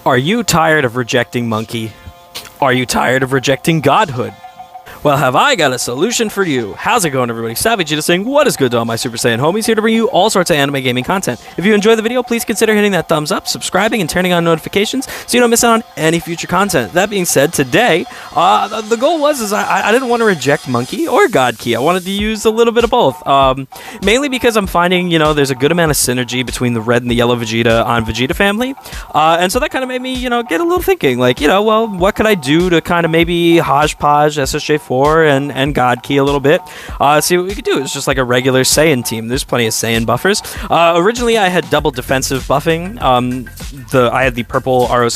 Are you tired of rejecting Monkey? Are you tired of rejecting Godhood? Well, have I got a solution for you. How's it going, everybody? Savvier just saying, what is good to all my Super Saiyan homies, here to bring you all sorts of anime gaming content. If you enjoy the video, please consider hitting that thumbs up, subscribing, and turning on notifications so you don't miss out on any future content. That being said, today, the goal was I didn't want to reject Monkey or God Key. I wanted to use a little bit of both. Mainly because I'm finding, there's a good amount of synergy between the red and the yellow Vegeta on Vegeta Family. And so that kind of made me, get a little thinking, like, well, what could I do to kind of maybe hodgepodge SSJ4 and God Key a little bit, see what we could do. It's just like a regular Saiyan team. There's plenty of Saiyan buffers. Originally I had double defensive buffing. I had the purple ROC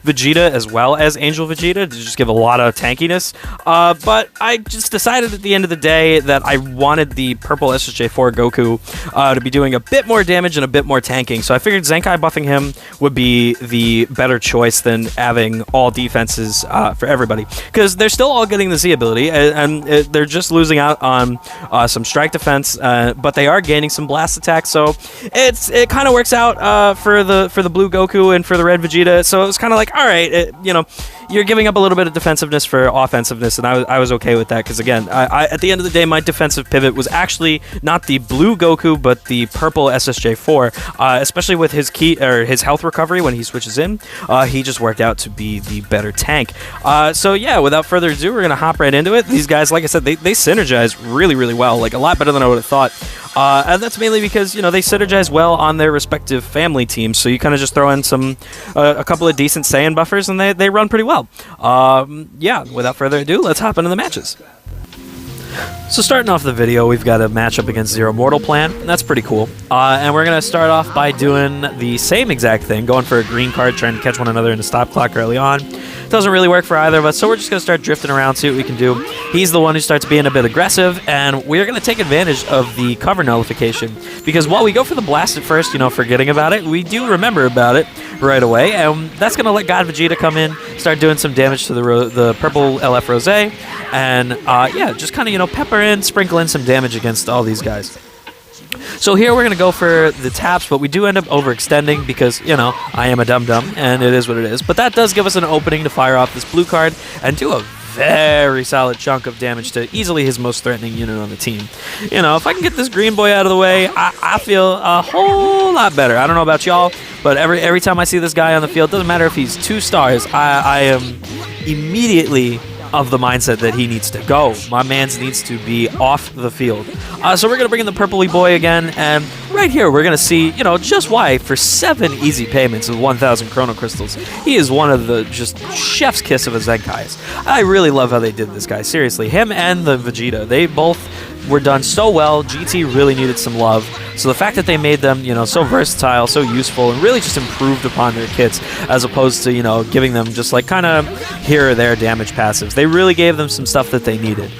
Vegeta as well as Angel Vegeta to just give a lot of tankiness, but I just decided at the end of the day that I wanted the purple SSJ4 Goku to be doing a bit more damage and a bit more tanking, so I figured Zenkai buffing him would be the better choice than having all defenses for everybody, because they're still all getting the Z ability, and they're just losing out on some strike defense, but they are gaining some blast attacks, so it kind of works out for the blue Goku and for the red Vegeta. So it was kind of like, all right, you're giving up a little bit of defensiveness for offensiveness, and I was okay with that, because again, at the end of the day, my defensive pivot was actually not the blue Goku but the purple SSJ4, especially with his his health recovery when he switches in. He just worked out to be the better tank. So yeah, without further ado, we're gonna hop right into it. These guys, like I said, they synergize really, really well, like a lot better than I would have thought. And that's mainly because, they synergize well on their respective family teams, so you kind of just throw in a couple of decent Saiyan buffers, and they run pretty well. Yeah, without further ado, let's hop into the matches. So starting off the video, we've got a matchup against Zero Mortal Plan, and that's pretty cool. And we're going to start off by doing the same exact thing, going for a green card, trying to catch one another in a stop clock early on. Doesn't really work for either of us, so we're just going to start drifting around, see what we can do. He's the one who starts being a bit aggressive, and we're going to take advantage of the cover nullification, because while we go for the blast at first, forgetting about it, we do remember about it right away, and that's going to let God Vegeta come in, start doing some damage to the purple LF Rose, and yeah, just kind of, pepper in, sprinkle in some damage against all these guys. So here we're going to go for the taps, but we do end up overextending because, I am a dum-dum, and it is what it is. But that does give us an opening to fire off this blue card and do a very solid chunk of damage to easily his most threatening unit on the team. If I can get this green boy out of the way, I feel a whole lot better. I don't know about y'all, but every time I see this guy on the field, doesn't matter if he's 2 stars, I am immediately of the mindset that he needs to go. My mans needs to be off the field. So we're going to bring in the purpley boy again, and right here we're going to see, just why for 7 easy payments of 1,000 Chrono Crystals, he is one of the just chef's kiss of a Zenkais. I really love how they did this guy. Seriously, him and the Vegeta, they both were done so well. GT really needed some love. So the fact that they made them, so versatile, so useful, and really just improved upon their kits, as opposed to, giving them just like kind of here or there damage passives. They really gave them some stuff that they needed.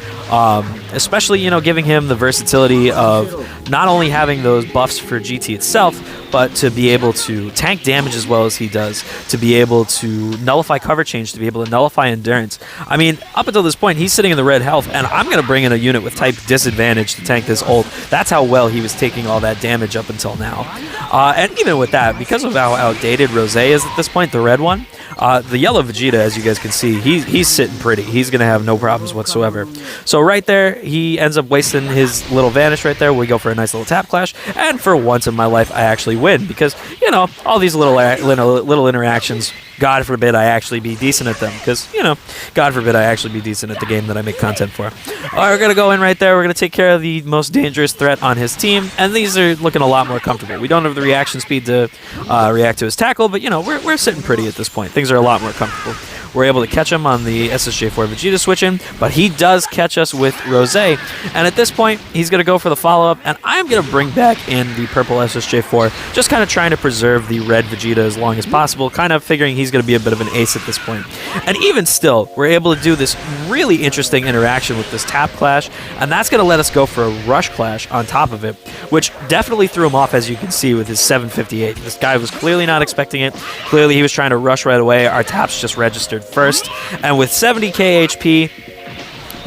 Especially, giving him the versatility of not only having those buffs for GT itself, but to be able to tank damage as well as he does, to be able to nullify cover change, to be able to nullify endurance. I mean, up until this point, he's sitting in the red health, and I'm going to bring in a unit with type disadvantage to tank this ult. That's how well he was taking all that damage up until now. And even with that, because of how outdated Rose is at this point, the red one, the yellow Vegeta, as you guys can see, he's sitting pretty. He's going to have no problems whatsoever. So right there, he ends up wasting his little vanish right there. We go for a nice little tap clash, and for once in my life, I actually win, because, all these little interactions, God forbid I actually be decent at them, because, God forbid I actually be decent at the game that I make content for. All right, we're going to go in right there. We're going to take care of the most dangerous threat on his team, and these are looking a lot more comfortable. We don't have the reaction speed to react to his tackle, but, we're sitting pretty at this point. Things are a lot more comfortable. We're able to catch him on the SSJ4 Vegeta switch in, but he does catch us with Rose, and at this point, he's going to go for the follow-up, and I'm going to bring back in the purple SSJ4, just kind of trying to preserve the red Vegeta as long as possible, kind of figuring he's going to be a bit of an ace at this point. And even still, we're able to do this really interesting interaction with this tap clash, and that's going to let us go for a rush clash on top of it, which definitely threw him off, as you can see, with his 758. This guy was clearly not expecting it. Clearly, he was trying to rush right away. Our taps just registered first, and with 70k HP,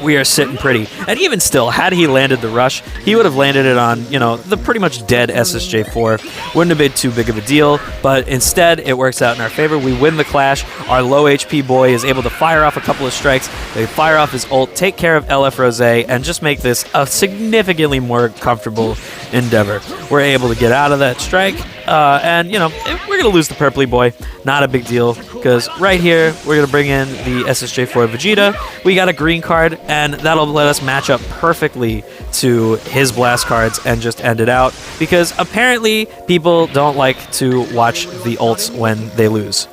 we are sitting pretty. And even still, had he landed the rush, he would have landed it on, you know, the pretty much dead SSJ4. Wouldn't have been too big of a deal, but instead, it works out in our favor. We win the clash. Our low HP boy is able to fire off a couple of strikes. They fire off his ult, take care of LF Rose, and just make this a significantly more comfortable endeavor. We're able to get out of that strike, and, you know, we're going to lose the purpley boy. Not a big deal, because right here, we're going to bring in the SSJ4 Vegeta. We got a green card, and that'll let us match up perfectly to his blast cards and just end it out, because apparently people don't like to watch the ults when they lose.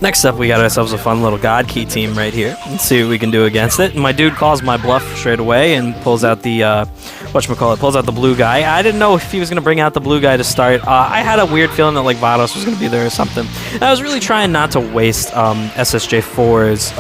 Next up, we got ourselves a fun little God Key team right here. Let's see what we can do against it. My dude calls my bluff straight away and pulls out the, whatchamacallit, pulls out the blue guy. I didn't know if he was going to bring out the blue guy to start. I had a weird feeling that, like, Vados was going to be there or something. And I was really trying not to waste SSJ4's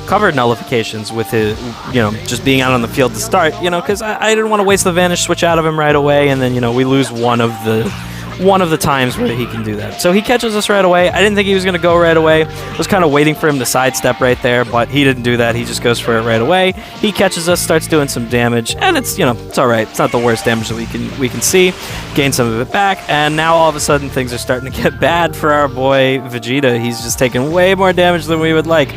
cover nullifications with his, you know, just being out on the field to start, you know, because I didn't want to waste the Vanish switch out of him right away, and then, you know, we lose one of the times where he can do that. So he catches us right away. I didn't think he was going to go right away. I was kind of waiting for him to sidestep right there, but he didn't do that. He just goes for it right away. He catches us, starts doing some damage, and it's, you know, it's all right. It's not the worst damage that we can see. Gain some of it back, and now all of a sudden things are starting to get bad for our boy Vegeta. He's just taking way more damage than we would like.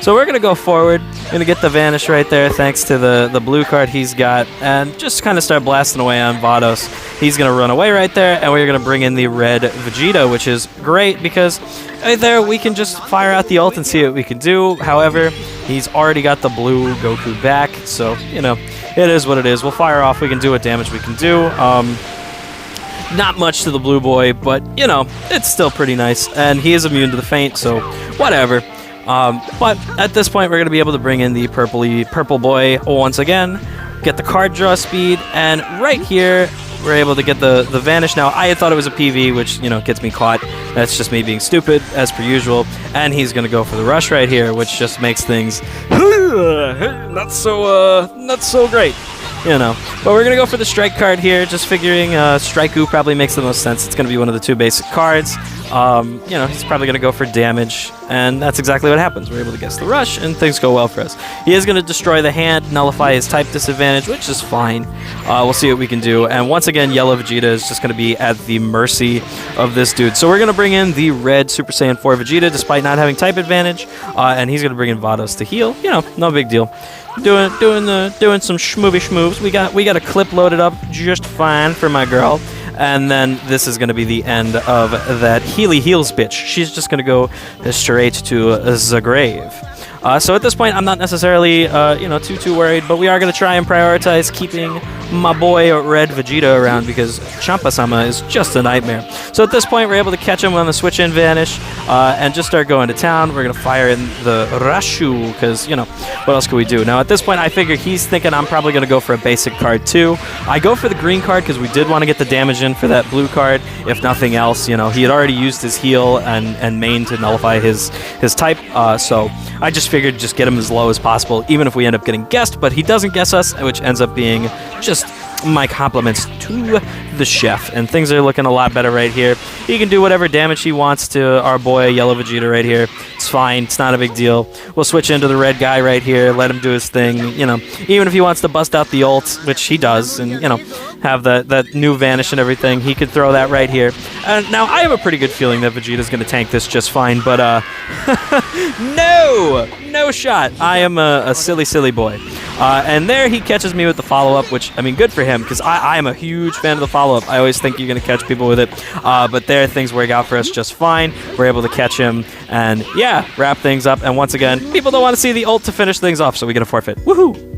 So we're going to go forward. Going to get the Vanish right there thanks to the blue card he's got, and just kind of start blasting away on Vados. He's going to run away right there, and we're going to bring in the red Vegeta, which is great because right there we can just fire out the ult and see what we can do. However, he's already got the blue Goku back, so, you know, it is what it is. We'll fire off. We can do what damage we can do. Not much to the blue boy, but, you know, it's still pretty nice, and he is immune to the feint, so whatever. But at this point, we're going to be able to bring in the purple boy once again, get the card draw speed, and right here, we're able to get the Vanish. Now, I had thought it was a PV, which, you know, gets me caught. That's just me being stupid, as per usual. And he's going to go for the rush right here, which just makes things not so great. You know, but we're going to go for the strike card here, just figuring Strike-U probably makes the most sense. It's going to be one of the two basic cards. You know, he's probably going to go for damage, and that's exactly what happens. We're able to guess the rush, and things go well for us. He is going to destroy the hand, nullify his type disadvantage, which is fine. We'll see what we can do. And once again, Yellow Vegeta is just going to be at the mercy of this dude. So we're going to bring in the red Super Saiyan 4 Vegeta, despite not having type advantage, and he's going to bring in Vados to heal. You know, no big deal. Doing some schmoovy schmoves. We got a clip loaded up just fine for my girl. And then this is going to be the end of that Healy Heals bitch. She's just going to go straight to the grave. So at this point, I'm not necessarily, you know, too worried, but we are going to try and prioritize keeping my boy Red Vegeta around because Champa-sama is just a nightmare. So at this point, we're able to catch him on the switch-in Vanish and just start going to town. We're going to fire in the Rashu because, you know, what else could we do? Now, at this point, I figure he's thinking I'm probably going to go for a basic card too. I go for the green card because we did want to get the damage in for that blue card. If nothing else, you know, he had already used his heal and main to nullify his type, so I just figured just get him as low as possible, even if we end up getting guessed, but he doesn't guess us, which ends up being just my compliments to the chef, and things are looking a lot better right here. He can do whatever damage he wants to our boy Yellow Vegeta right here. It's fine. It's not a big deal. We'll switch into the red guy right here, let him do his thing, you know, even if he wants to bust out the ult, which he does, and, you know, have that new Vanish and everything, he could throw that right here. Now, I have a pretty good feeling that Vegeta's going to tank this just fine, but, no shot. I am a silly boy. And there he catches me with the follow-up, which, I mean, good for him, because I am a huge fan of the follow-up. I always think you're going to catch people with it. But there, things work out for us just fine. We're able to catch him and, yeah, wrap things up. And once again, people don't want to see the ult to finish things off, so we get a forfeit. Woohoo!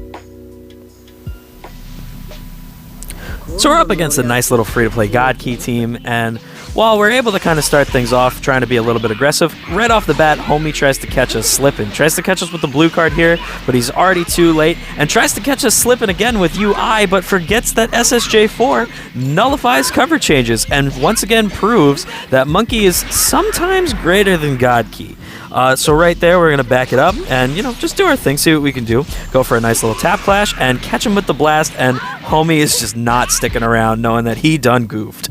So we're up against a nice little free-to-play God Key team, and while we're able to kind of start things off, trying to be a little bit aggressive, right off the bat, Homie tries to catch us slipping. Tries to catch us with the blue card here, but he's already too late, and tries to catch us slipping again with UI, but forgets that SSJ4 nullifies cover changes, and once again proves that Monkey is sometimes greater than God Key. So right there, we're going to back it up and, you know, just do our thing, see what we can do. Go for a nice little tap clash and catch him with the blast, and Homie is just not sticking around knowing that he done goofed.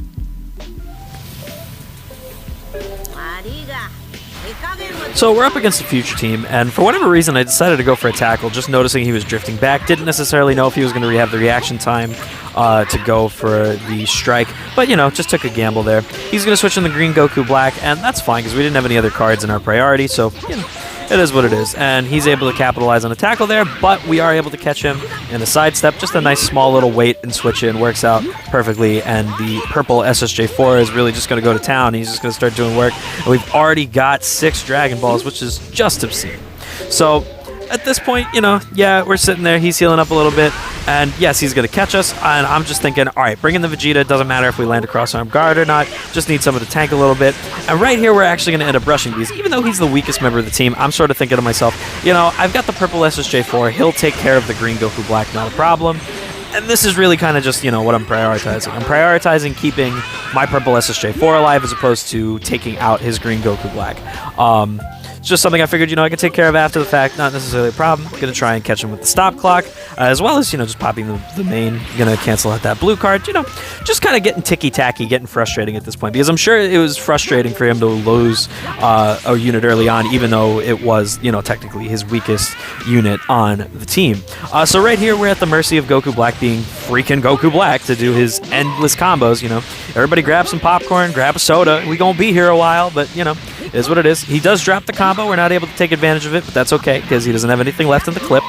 So we're up against a future team, and for whatever reason, I decided to go for a tackle, just noticing he was drifting back. Didn't necessarily know if he was going to have the reaction time to go for the strike, but, you know, just took a gamble there. He's going to switch in the green Goku Black, and that's fine, because we didn't have any other cards in our priority, so, you know, it is what it is. And he's able to capitalize on a tackle there, but we are able to catch him in a sidestep. Just a nice small little wait and switch in. Works out perfectly, and the purple SSJ4 is really just going to go to town. He's just going to start doing work. And we've already got 6 Dragon Balls, which is just obscene. So at this point, you know, yeah, we're sitting there. He's healing up a little bit. And yes, he's going to catch us. And I'm just thinking, all right, bring in the Vegeta. It doesn't matter if we land a cross-arm guard or not. Just need someone to tank a little bit. And right here, we're actually going to end up rushing these. Even though he's the weakest member of the team, I'm sort of thinking to myself, you know, I've got the purple SSJ4. He'll take care of the green Goku Black, not a problem. And this is really kind of just, you know, what I'm prioritizing. I'm prioritizing keeping my purple SSJ4 alive as opposed to taking out his green Goku Black. It's just something I figured, you know, I could take care of after the fact, not necessarily a problem. I'm going to try and catch him with the stop clock, as well as, you know, just popping the main. Going to cancel out that blue card, you know, just kind of getting ticky-tacky, getting frustrating at this point, because I'm sure it was frustrating for him to lose a unit early on, even though it was, you know, technically his weakest unit on the team. So right here, we're at the mercy of Goku Black being freaking Goku Black to do his endless combos, you know. Everybody grab some popcorn, grab a soda. We going to be here a while, but, you know, it is what it is. He does drop the combo. We're not able to take advantage of it, but that's okay because he doesn't have anything left in the clip.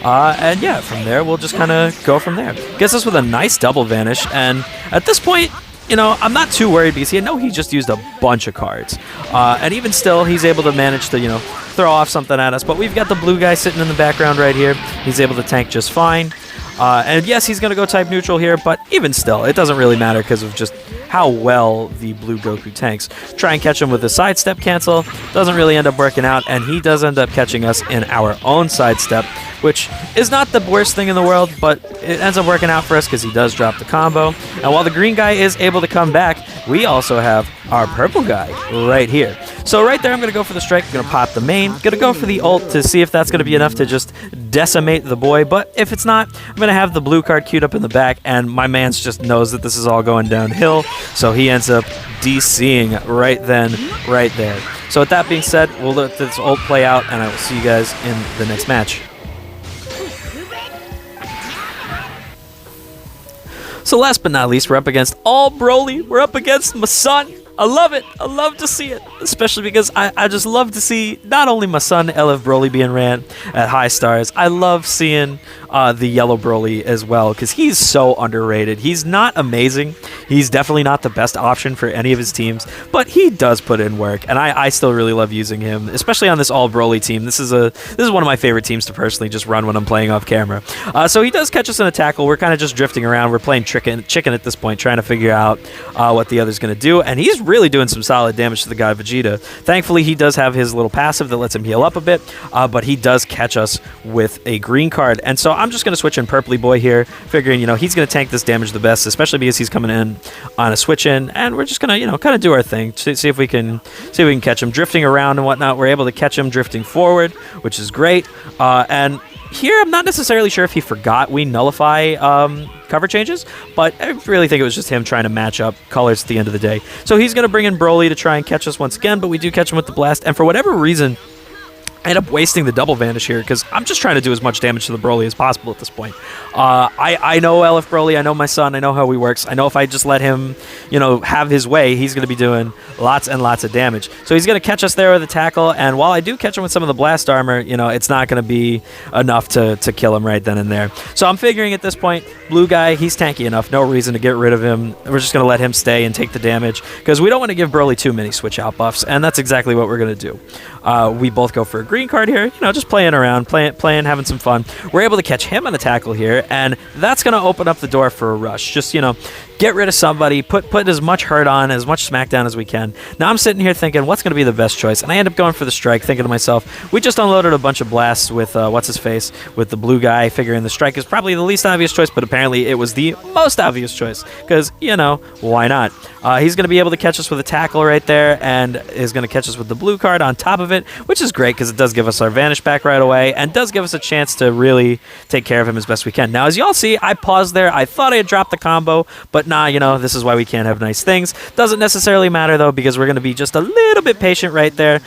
And yeah, from there, we'll just kind of go from there. Gets us with a nice double vanish, and at this point, you know, I'm not too worried because I know he just used a bunch of cards. And even still, he's able to manage to, you know, throw off something at us. But we've got the blue guy sitting in the background right here. He's able to tank just fine. And yes, he's going to go type neutral here, but even still, it doesn't really matter because of just how well the blue Goku tanks. Try and catch him with a sidestep cancel. Doesn't really end up working out, and he does end up catching us in our own sidestep, which is not the worst thing in the world, but it ends up working out for us because he does drop the combo. And while the green guy is able to come back, we also have our purple guy right here. So right there, I'm going to go for the strike. I'm going to pop the main. Going to go for the ult to see if that's going to be enough to just decimate the boy. But if it's not, I'm going to have the blue card queued up in the back, and my man's just knows that this is all going downhill. So he ends up DCing right then, right there. So with that being said, we'll let this ult play out, and I will see you guys in the next match. So last but not least, we're up against all Broly. We're up against my son. I love it. I love to see it, especially because I just love to see not only my son LF Broly being ran at high stars. I love seeing the yellow Broly as well because he's so underrated. He's not amazing. He's definitely not the best option for any of his teams, but he does put in work, and I still really love using him, especially on this all Broly team. This is one of my favorite teams to personally just run when I'm playing off camera. So he does catch us in a tackle. We're kind of just drifting around. We're playing chicken at this point, trying to figure out what the other's going to do, and he's really doing some solid damage to the God Vegeta. Thankfully, he does have his little passive that lets him heal up a bit, but he does catch us with a green card, and so I'm just going to switch in Purpley Boy here, figuring, you know, he's going to tank this damage the best, especially because he's coming in on a switch in, and we're just going to, you know, kind of do our thing, see if we can catch him drifting around and whatnot. We're able to catch him drifting forward, which is great, and here, I'm not necessarily sure if he forgot we nullify cover changes, but I really think it was just him trying to match up colors at the end of the day. So he's going to bring in Broly to try and catch us once again, but we do catch him with the blast, and for whatever reason, I end up wasting the double vanish here because I'm just trying to do as much damage to the Broly as possible at this point. I know LF Broly, I know my son, I know how he works. I know if I just let him, you know, have his way, he's going to be doing lots and lots of damage. So he's going to catch us there with a tackle, and while I do catch him with some of the blast armor, you know, it's not going to be enough to kill him right then and there. So I'm figuring at this point, blue guy, he's tanky enough, no reason to get rid of him. We're just going to let him stay and take the damage because we don't want to give Broly too many switch out buffs, and that's exactly what we're going to do. We both go for a green card here, you know, just playing around, playing, having some fun. We're able to catch him on a tackle here, and that's going to open up the door for a rush. Just, you know, get rid of somebody, put as much hurt on, as much smackdown as we can. Now I'm sitting here thinking, what's going to be the best choice? And I end up going for the strike, thinking to myself, we just unloaded a bunch of blasts with, what's-his-face, with the blue guy, figuring the strike is probably the least obvious choice, but apparently it was the most obvious choice, because, you know, why not? He's going to be able to catch us with a tackle right there, and is going to catch us with the blue card on top of it, which is great, because it does give us our Vanish back right away, and does give us a chance to really take care of him as best we can. Now, as y'all see, I paused there. I thought I had dropped the combo, but nah, you know, this is why we can't have nice things. Doesn't necessarily matter, though, because we're going to be just a little bit patient right there.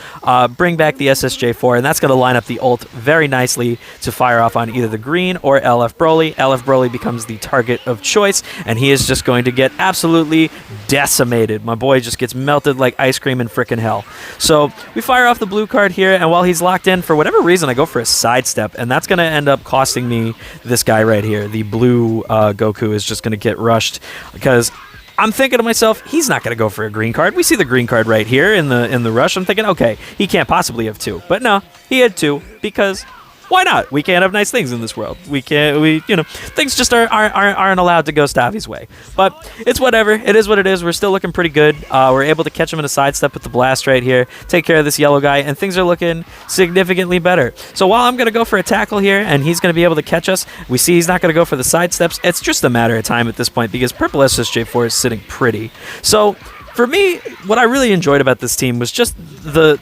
Bring back the SSJ4, and that's going to line up the ult very nicely to fire off on either the green or LF Broly. LF Broly becomes the target of choice, and he is just going to get absolutely decimated. My boy just gets melted like ice cream in frickin' hell. So we fire off the blue card here, and while he's locked in, for whatever reason, I go for a sidestep, and that's going to end up costing me this guy right here. The blue Goku is just going to get rushed because I'm thinking to myself, he's not going to go for a green card. We see the green card right here in the rush. I'm thinking, okay, he can't possibly have 2. But no, he had 2 because why not? We can't have nice things in this world. Things just aren't allowed to go Stavi's way. But it's whatever. It is what it is. We're still looking pretty good. We're able to catch him in a sidestep with the blast right here, take care of this yellow guy, and things are looking significantly better. So while I'm going to go for a tackle here, and he's going to be able to catch us, we see he's not going to go for the sidesteps. It's just a matter of time at this point because purple SSJ4 is sitting pretty. So for me, what I really enjoyed about this team was just the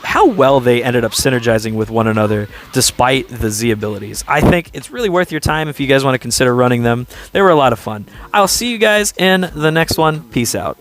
how well they ended up synergizing with one another despite the Z abilities. I think it's really worth your time if you guys want to consider running them. They were a lot of fun. I'll see you guys in the next one. Peace out.